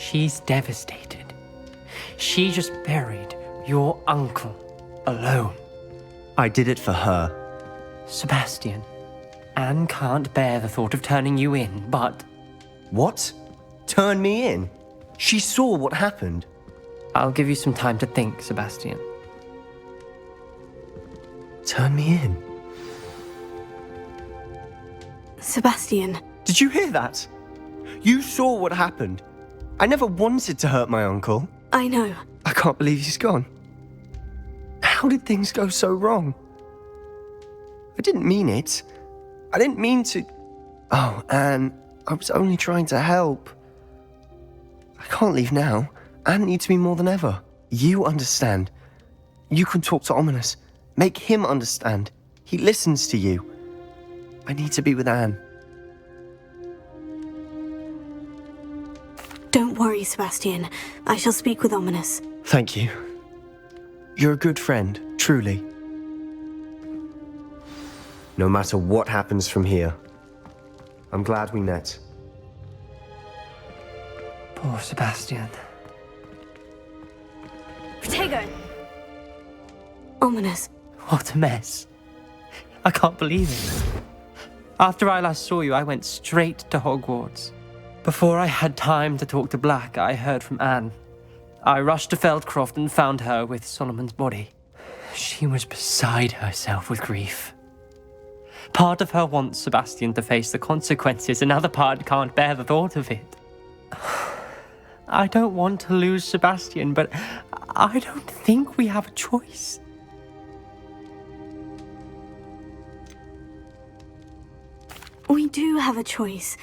She's devastated. She just buried your uncle alone. I did it for her. Sebastian, Anne can't bear the thought of turning you in, but... What? Turn me in? She saw what happened. I'll give you some time to think, Sebastian. Turn me in? Sebastian. Did you hear that? You saw what happened. I never wanted to hurt my uncle. I know. I can't believe he's gone. How did things go so wrong? I didn't mean it. I didn't mean to... Oh, Anne, I was only trying to help. I can't leave now. Anne needs me more than ever. You understand. You can talk to Ominous. Make him understand. He listens to you. I need to be with Anne. Don't worry, Sebastian. I shall speak with Ominous. Thank you. You're a good friend, truly. No matter what happens from here, I'm glad we met. Poor Sebastian. Protego! Ominous. What a mess. I can't believe it. After I last saw you, I went straight to Hogwarts. Before I had time to talk to Black, I heard from Anne. I rushed to Feldcroft and found her with Solomon's body. She was beside herself with grief. Part of her wants Sebastian to face the consequences, another part can't bear the thought of it. I don't want to lose Sebastian, but I don't think we have a choice. We do have a choice.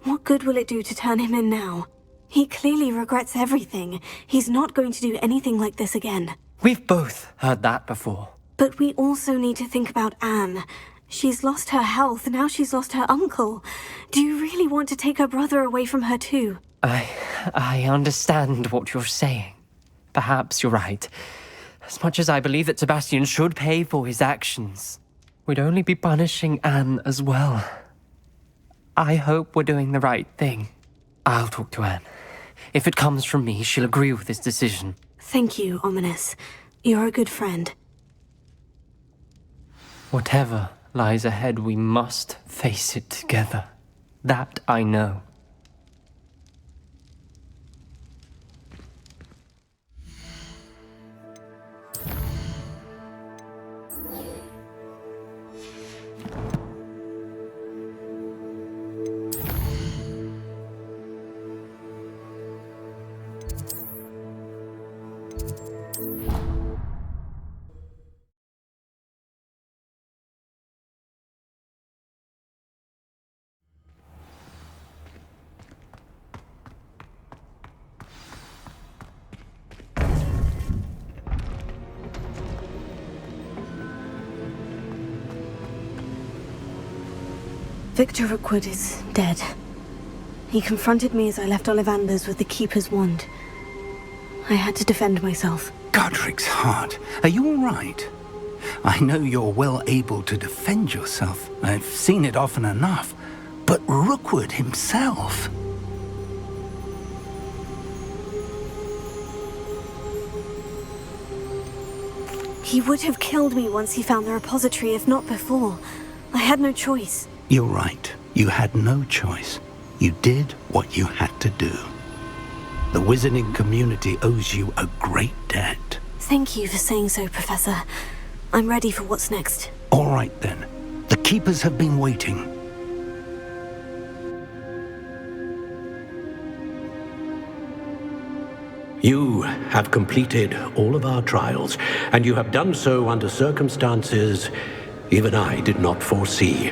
What good will it do to turn him in now? He clearly regrets everything. He's not going to do anything like this again. We've both heard that before. But we also need to think about Anne. She's lost her health, now she's lost her uncle. Do you really want to take her brother away from her too? I understand what you're saying. Perhaps you're right. As much as I believe that Sebastian should pay for his actions, we'd only be punishing Anne as well. I hope we're doing the right thing. I'll talk to Anne. If it comes from me, she'll agree with this decision. Thank you, Ominous. You're a good friend. Whatever lies ahead, we must face it together. That I know. Victor Rookwood is dead. He confronted me as I left Ollivander's with the Keeper's wand. I had to defend myself. Godric's heart. Are you all right? I know you're well able to defend yourself. I've seen it often enough. But Rookwood himself... He would have killed me once he found the repository, if not before. I had no choice. You're right. You had no choice. You did what you had to do. The wizarding community owes you a great debt. Thank you for saying so, Professor. I'm ready for what's next. All right, then. The Keepers have been waiting. You have completed all of our trials, and you have done so under circumstances even I did not foresee.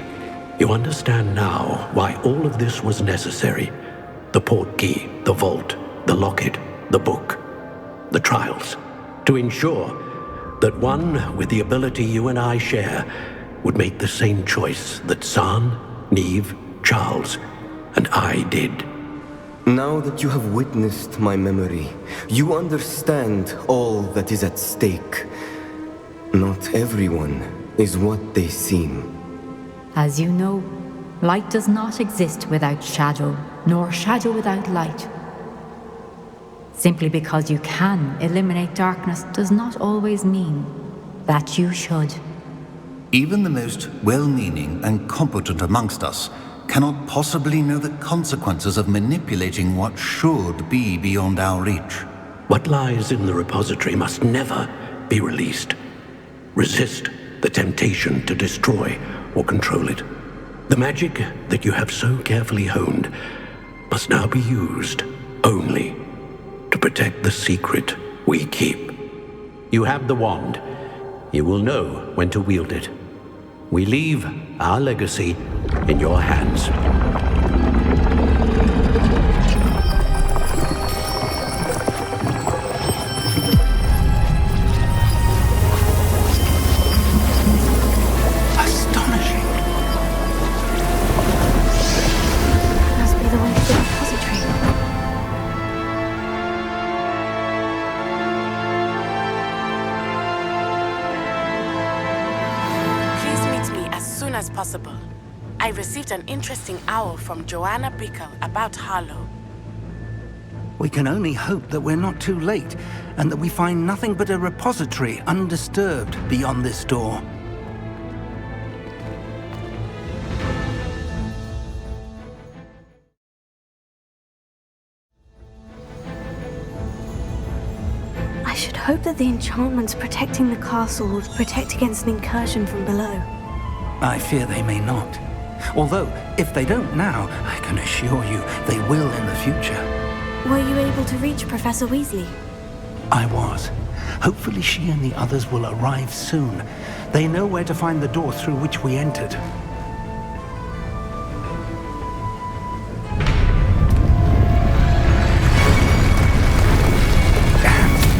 You understand now why all of this was necessary. The portkey, the vault, the locket, the book, the trials. To ensure that one with the ability you and I share would make the same choice that San, Neve, Charles, and I did. Now that you have witnessed my memory, you understand all that is at stake. Not everyone is what they seem. As you know, light does not exist without shadow, nor shadow without light. Simply because you can eliminate darkness does not always mean that you should. Even the most well-meaning and competent amongst us cannot possibly know the consequences of manipulating what should be beyond our reach. What lies in the repository must never be released. Resist the temptation to destroy or control it. The magic that you have so carefully honed must now be used only to protect the secret we keep. You have the wand. You will know when to wield it. We leave our legacy in your hands. Astonishing. Must be the way to the repository. Please meet me as soon as possible. I received an interesting owl from Joanna Bickle about Harlow. We can only hope that we're not too late, and that we find nothing but a repository undisturbed beyond this door. I should hope that the enchantments protecting the castle will protect against an incursion from below. I fear they may not. Although, if they don't now, I can assure you they will in the future. Were you able to reach Professor Weasley? I was. Hopefully she and the others will arrive soon. They know where to find the door through which we entered.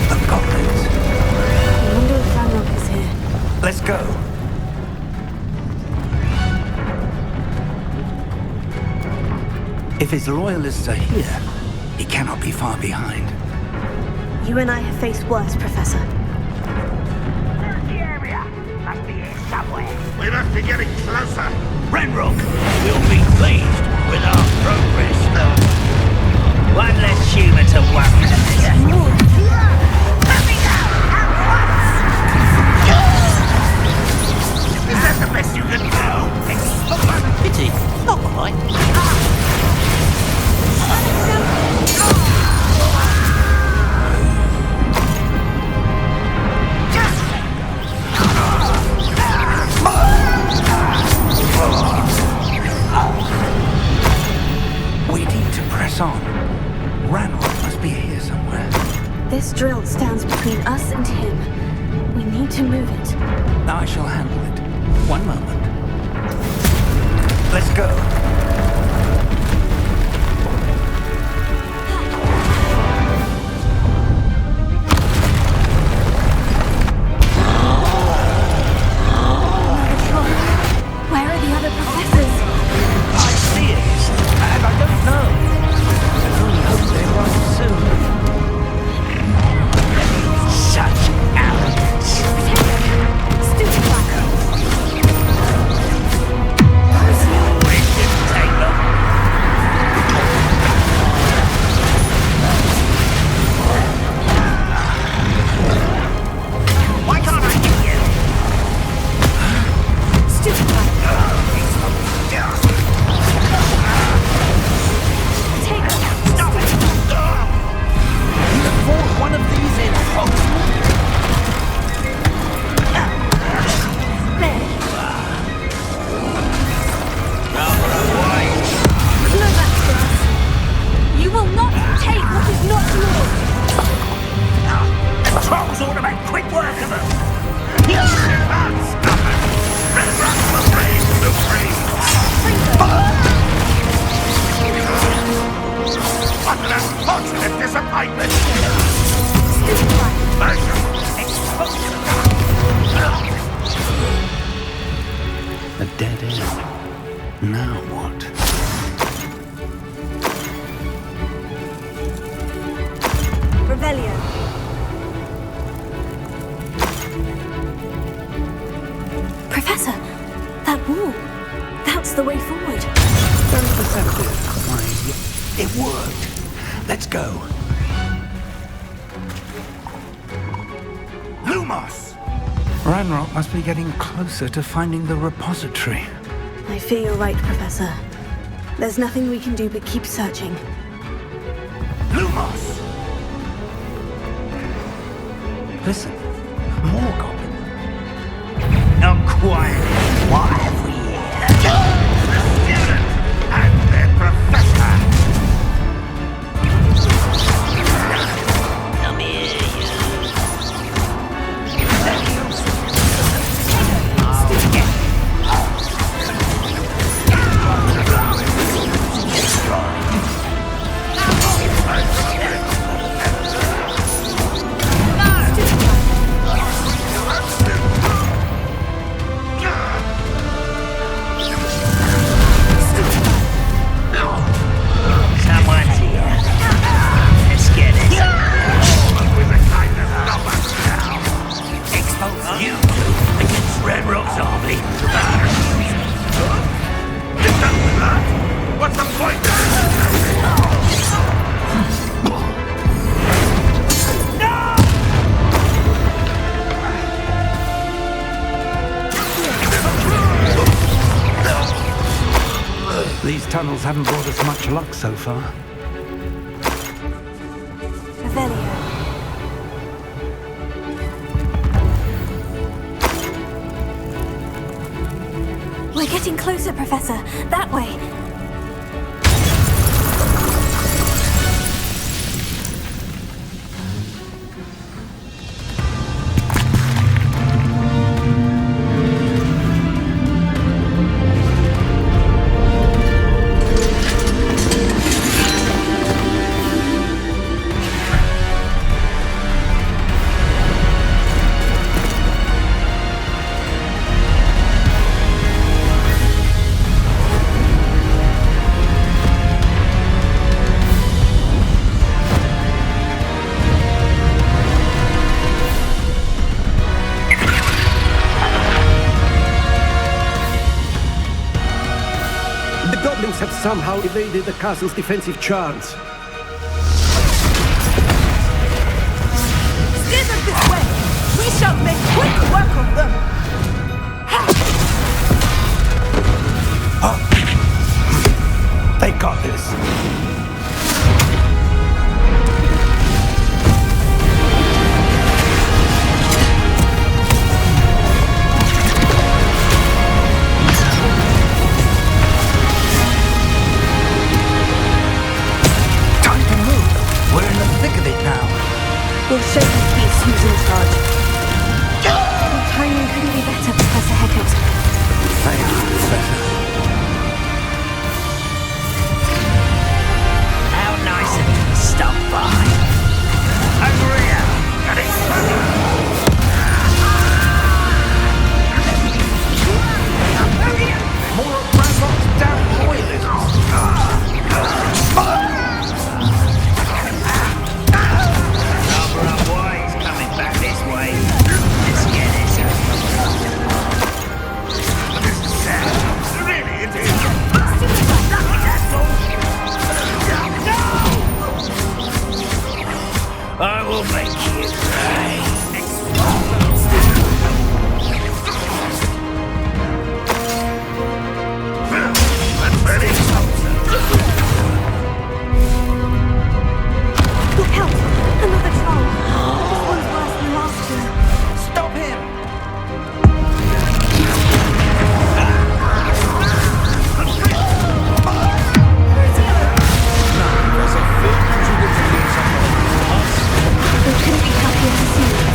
The goblins. I wonder if Ranrock is here. Let's go. If his loyalists are here, he cannot be far behind. You and I have faced worse, Professor. The area must be here somewhere. We must be getting closer. Ranrock will be pleased with our progress. One less human to worry. Is that the best you can do? Pity, not quite. We need to press on. Ranrock must be here somewhere. This drill stands between us and him. We need to move it. I shall handle it. One moment. Let's go. Where are the other professors? I see it, and I don't know. I can only hope they arrive soon. Such arrogance. Stupid fucker. It didn't take long. Why can't I hit you? Stupid fucker. Take it. Stop it! You have fought one of these in Hogwarts. No match for us. You will not take what is not yours. The trolls ought to make quick work of them. Stop it! Red Rock will raise the free. What an unfortunate disappointment! Stupid fucker. A dead end. Now what? Revelio. Professor, that wall. That's the way forward. Very perceptive. Why, it worked. Let's go. Lumos! Ranrock must be getting closer to finding the repository. I fear you're right, Professor. There's nothing we can do but keep searching. Lumos! Listen, more goblins. Not quiet. What have we here? The student and their professor! Come here, you. Someone's here. Let's get it. With a kind of number now. Expose you two against Red Rock's army. You're done with that? What's the point? These tunnels haven't brought us much luck so far. Revelio. We're getting closer, Professor. That way. The goblins have somehow evaded the castle's defensive charms. Steer them this way! We shall make quick work of them! They got this. Time to move. We're in the thick of it now. We'll show you peace who's in charge. Your timing couldn't be better, Professor Hecat. They are, Professor. How nice of you to stop by. Hungrier! And More of Ranrock's damn loyalists. Barbara Boy's coming back this way. Let's get it. Really, it is. I will make you pay. Look out! Another troll! This one's worse than the last two. Stop him! We couldn't be happier to see you.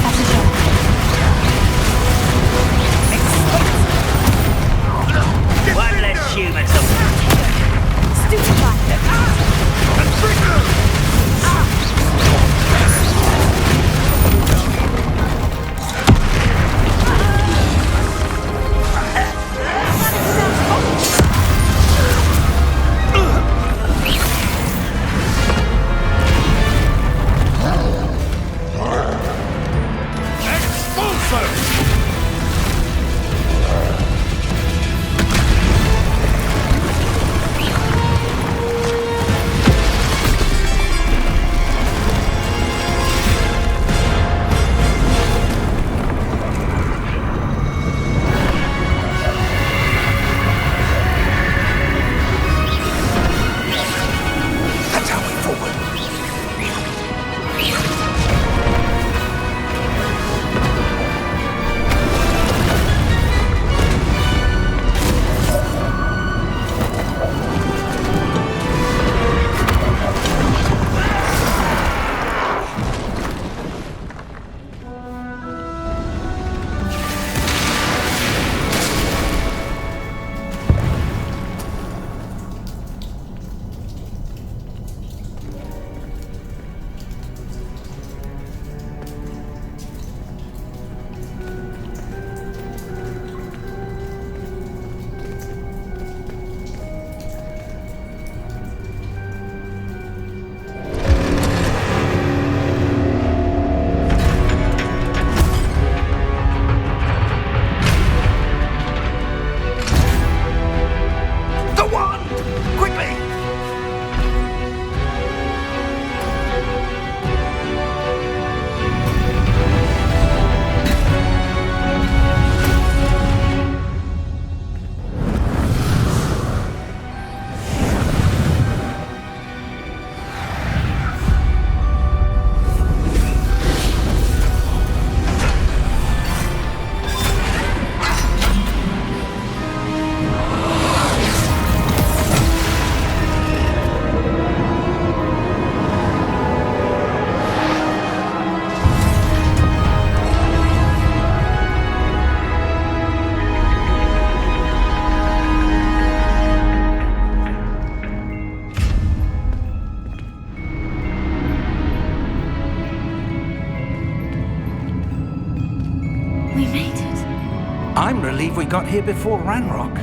I'm relieved we got here before Ranrock.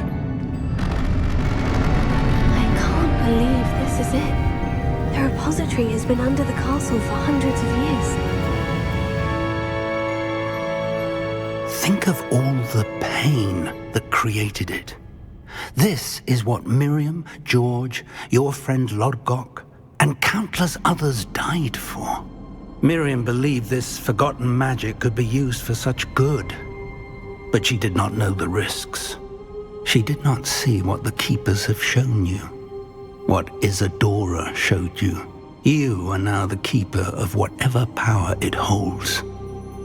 I can't believe this is it. The repository has been under the castle for hundreds of years. Think of all the pain that created it. This is what Miriam, George, your friend Lodgok, and countless others died for. Miriam believed this forgotten magic could be used for such good. But she did not know the risks. She did not see what the Keepers have shown you. What Isadora showed you. You are now the Keeper of whatever power it holds.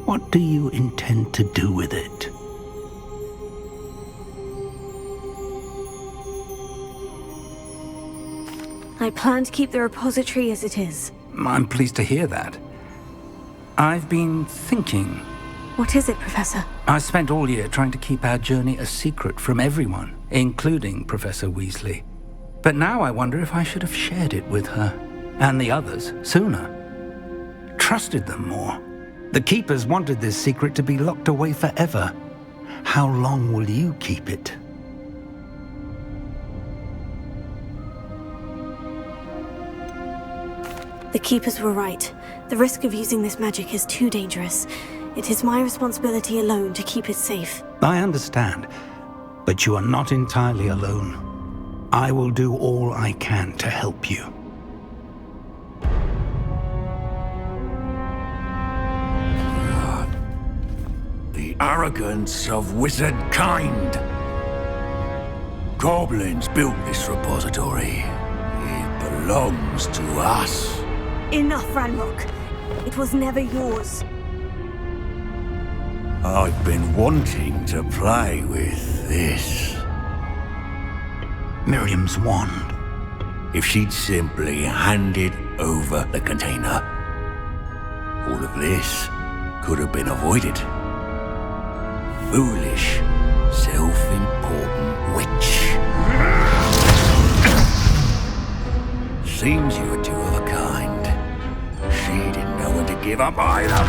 What do you intend to do with it? I plan to keep the repository as it is. I'm pleased to hear that. I've been thinking. What is it, Professor? I spent all year trying to keep our journey a secret from everyone, including Professor Weasley. But now I wonder if I should have shared it with her, and the others, sooner. Trusted them more. The Keepers wanted this secret to be locked away forever. How long will you keep it? The Keepers were right. The risk of using this magic is too dangerous. It is my responsibility alone to keep it safe. I understand, but you are not entirely alone. I will do all I can to help you. The arrogance of wizard kind. Goblins built this repository. It belongs to us. Enough, Ranrock. It was never yours. I've been wanting to play with this. Miriam's wand. If she'd simply handed over the container, all of this could have been avoided. Foolish, self-important witch. Seems you were two of a kind. She didn't know when to give up either.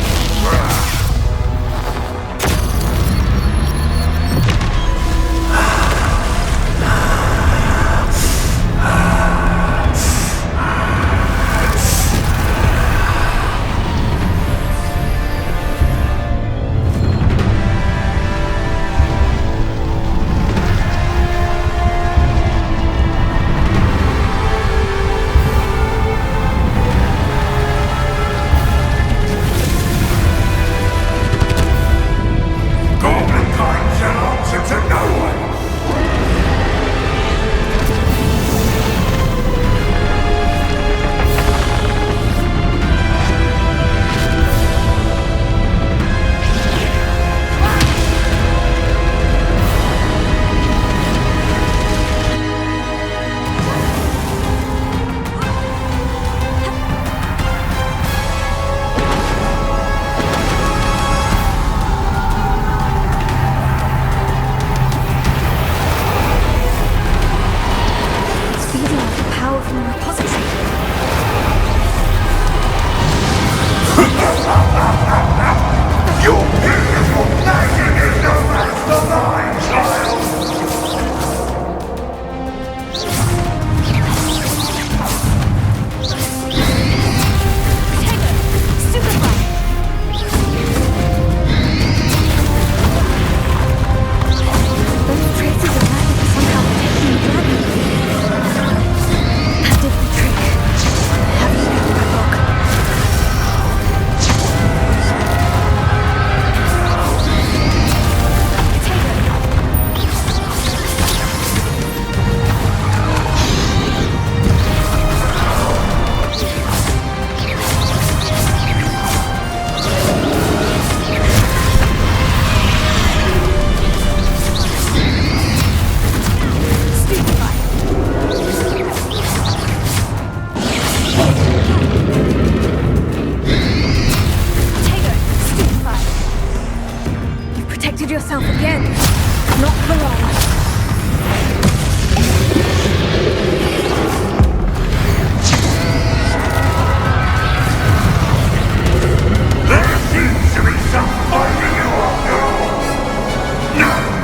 yourself again. Not for long. There seems to be some fighting you after all. No!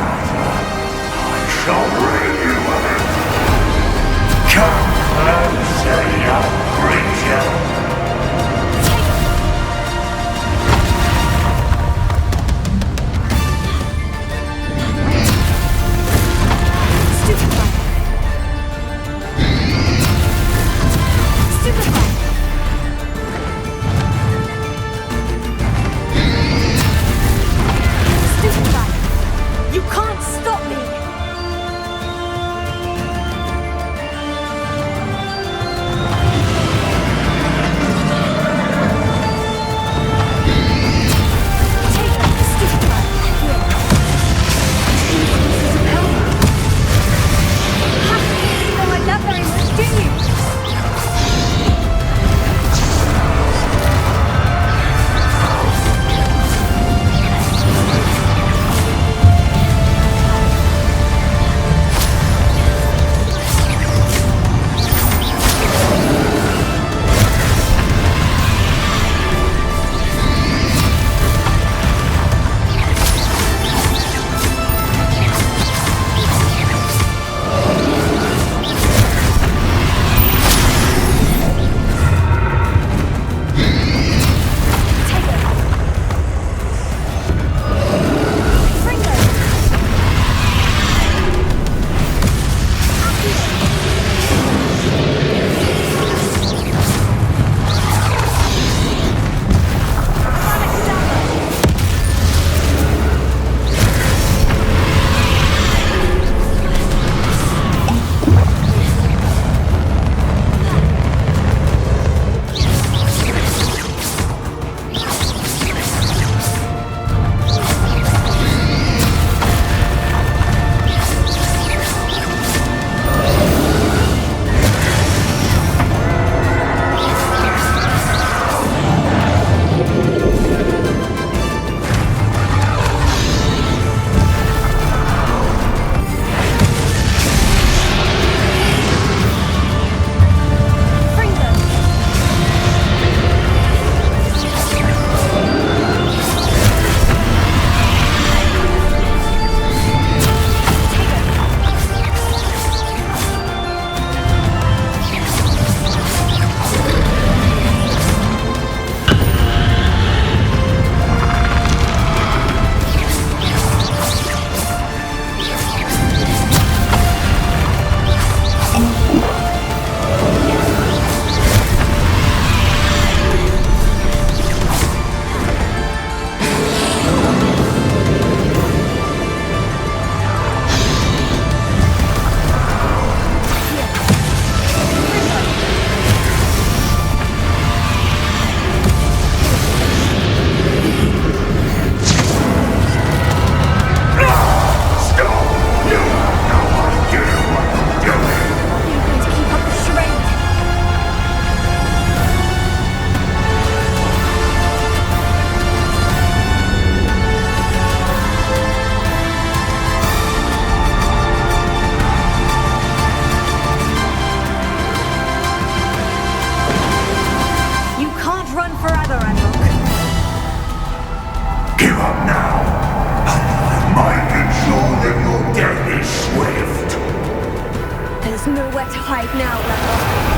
nowhere to hide now, Randolph.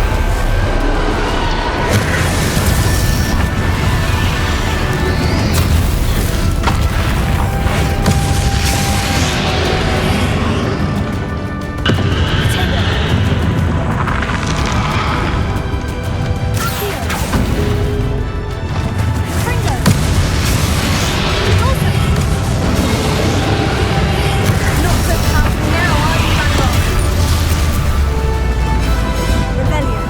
Rebellion.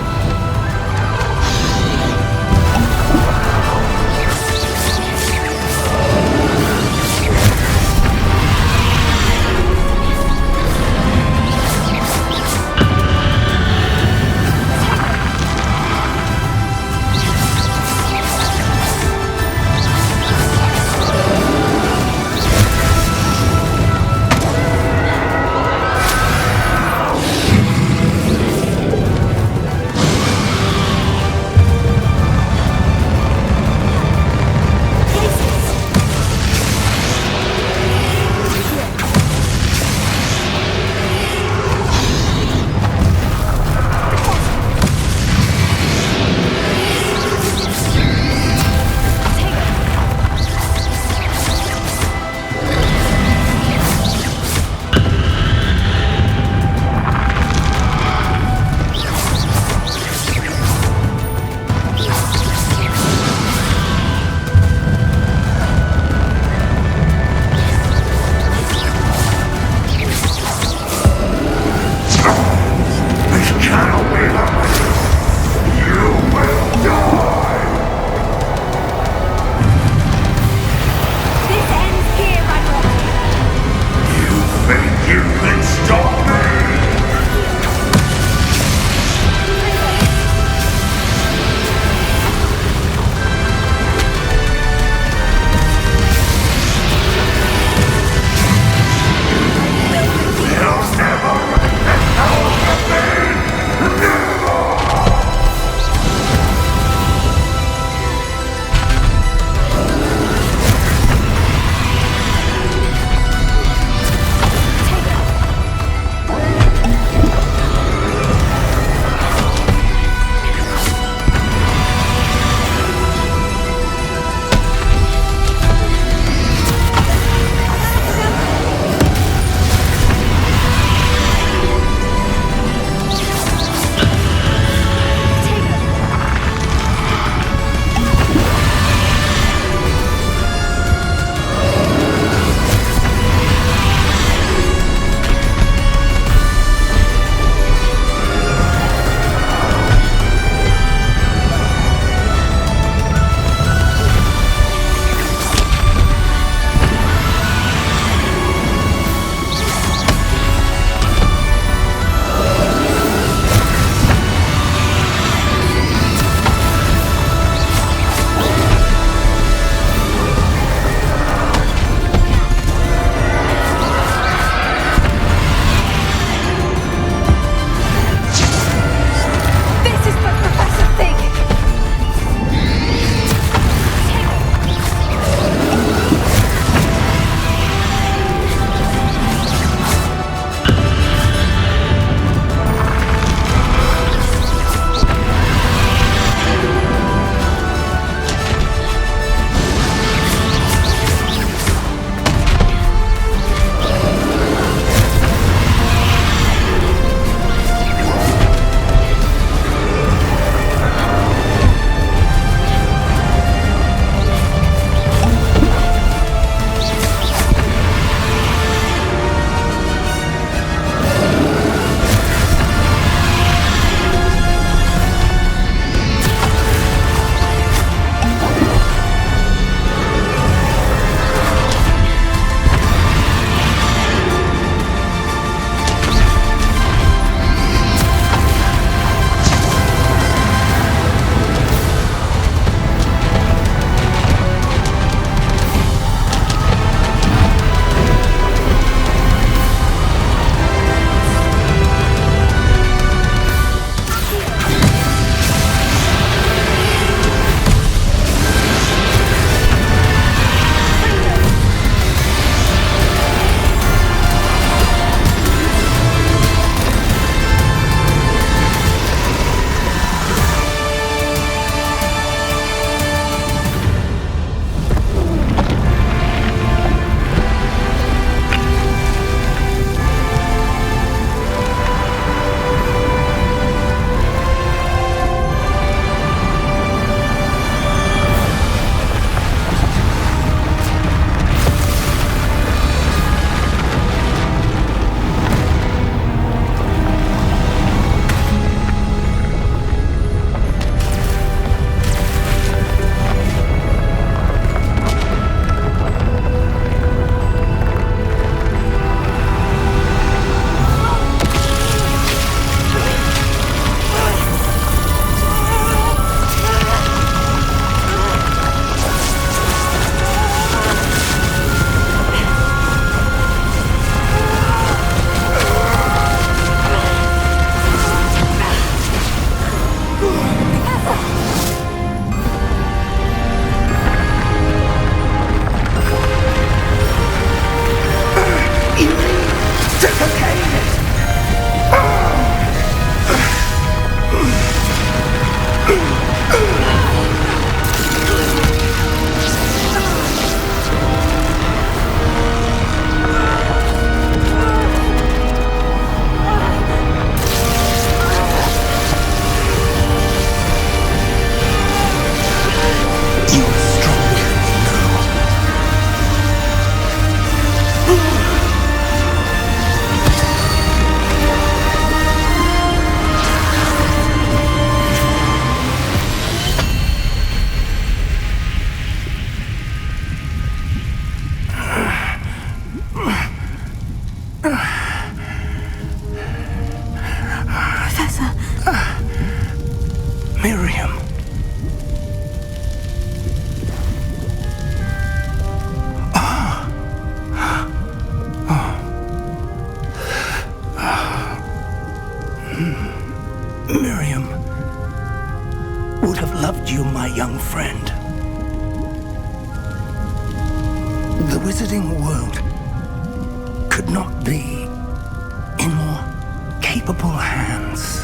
young friend. The wizarding world could not be in more capable hands.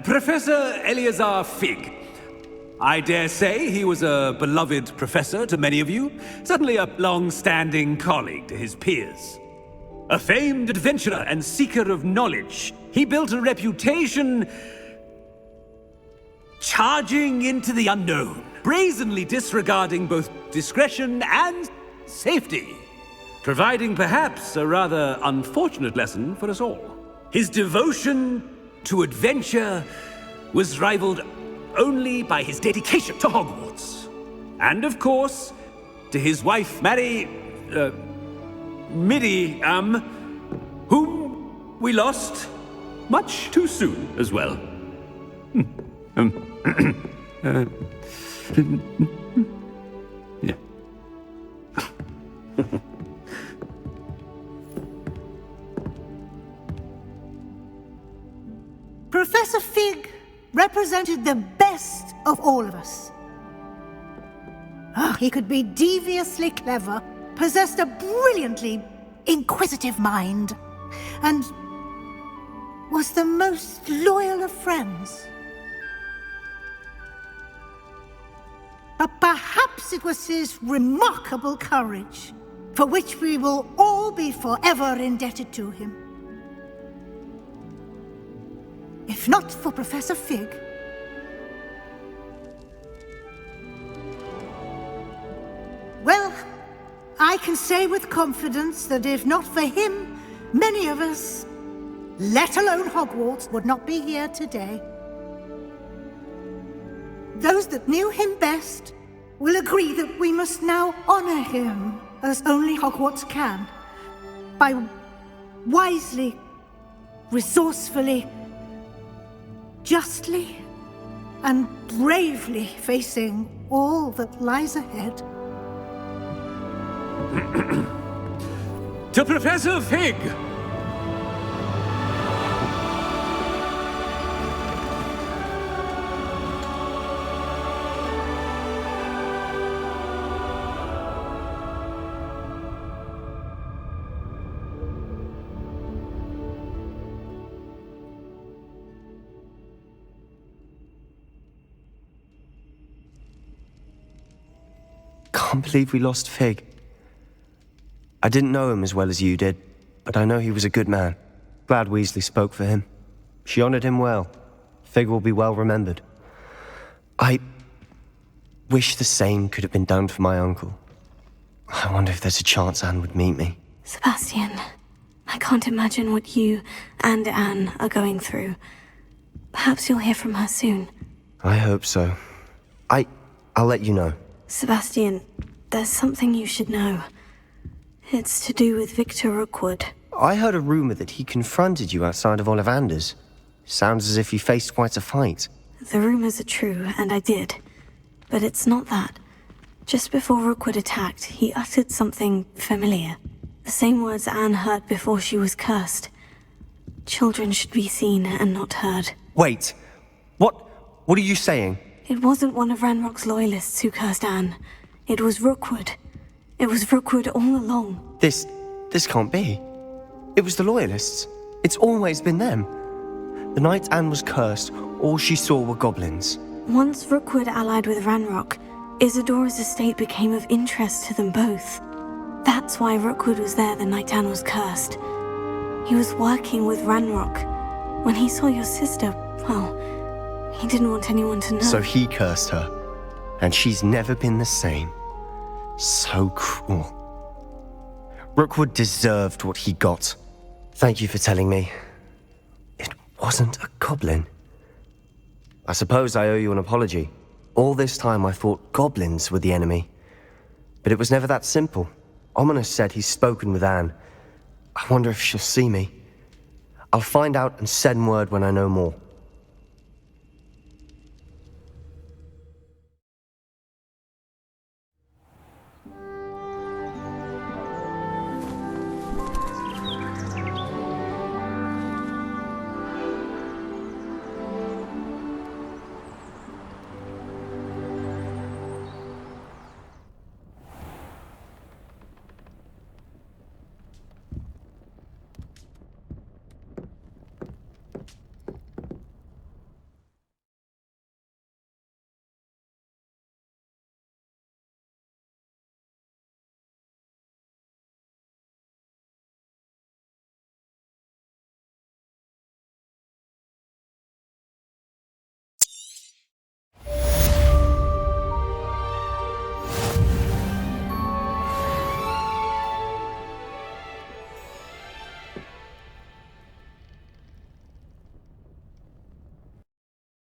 Professor Eleazar Fig. I dare say he was a beloved professor to many of you, certainly a long-standing colleague to his peers. A famed adventurer and seeker of knowledge, he built a reputation charging into the unknown, brazenly disregarding both discretion and safety, providing perhaps a rather unfortunate lesson for us all. His devotion to adventure was rivaled only by his dedication to Hogwarts. And of course, to his wife, Miriam, whom we lost much too soon as well. Yeah. Professor Fig represented the best of all of us. He could be deviously clever, possessed a brilliantly inquisitive mind, and was the most loyal of friends. But perhaps it was his remarkable courage, for which we will all be forever indebted to him. If not for Professor Fig, well, I can say with confidence that if not for him, many of us, let alone Hogwarts, would not be here today. Those that knew him best will agree that we must now honor him as only Hogwarts can, by wisely, resourcefully, justly, and bravely facing all that lies ahead. To Professor Fig! Can't believe we lost Fig. I didn't know him as well as you did, but I know he was a good man. Glad Weasley spoke for him. She honored him well. Fig will be well remembered. I wish the same could have been done for my uncle. I wonder if there's a chance Anne would meet me. Sebastian, I can't imagine what you and Anne are going through. Perhaps you'll hear from her soon. I hope so. I'll let you know. Sebastian, there's something you should know. It's to do with Victor Rookwood. I heard a rumor that he confronted you outside of Ollivander's. Sounds as if you faced quite a fight. The rumors are true, and I did. But it's not that. Just before Rookwood attacked, he uttered something familiar. The same words Anne heard before she was cursed. Children should be seen and not heard. Wait. What are you saying? It wasn't one of Ranrock's loyalists who cursed Anne. It was Rookwood. It was Rookwood all along. This can't be. It was the Loyalists. It's always been them. The night Anne was cursed, all she saw were goblins. Once Rookwood allied with Ranrock, Isadora's estate became of interest to them both. That's why Rookwood was there the night Anne was cursed. He was working with Ranrock. When he saw your sister, well, he didn't want anyone to know. So he cursed her, and she's never been the same. So cruel. Rookwood deserved what he got. Thank you for telling me. It wasn't a goblin. I suppose I owe you an apology. All this time I thought goblins were the enemy. But it was never that simple. Ominous said he's spoken with Anne. I wonder if she'll see me. I'll find out and send word when I know more.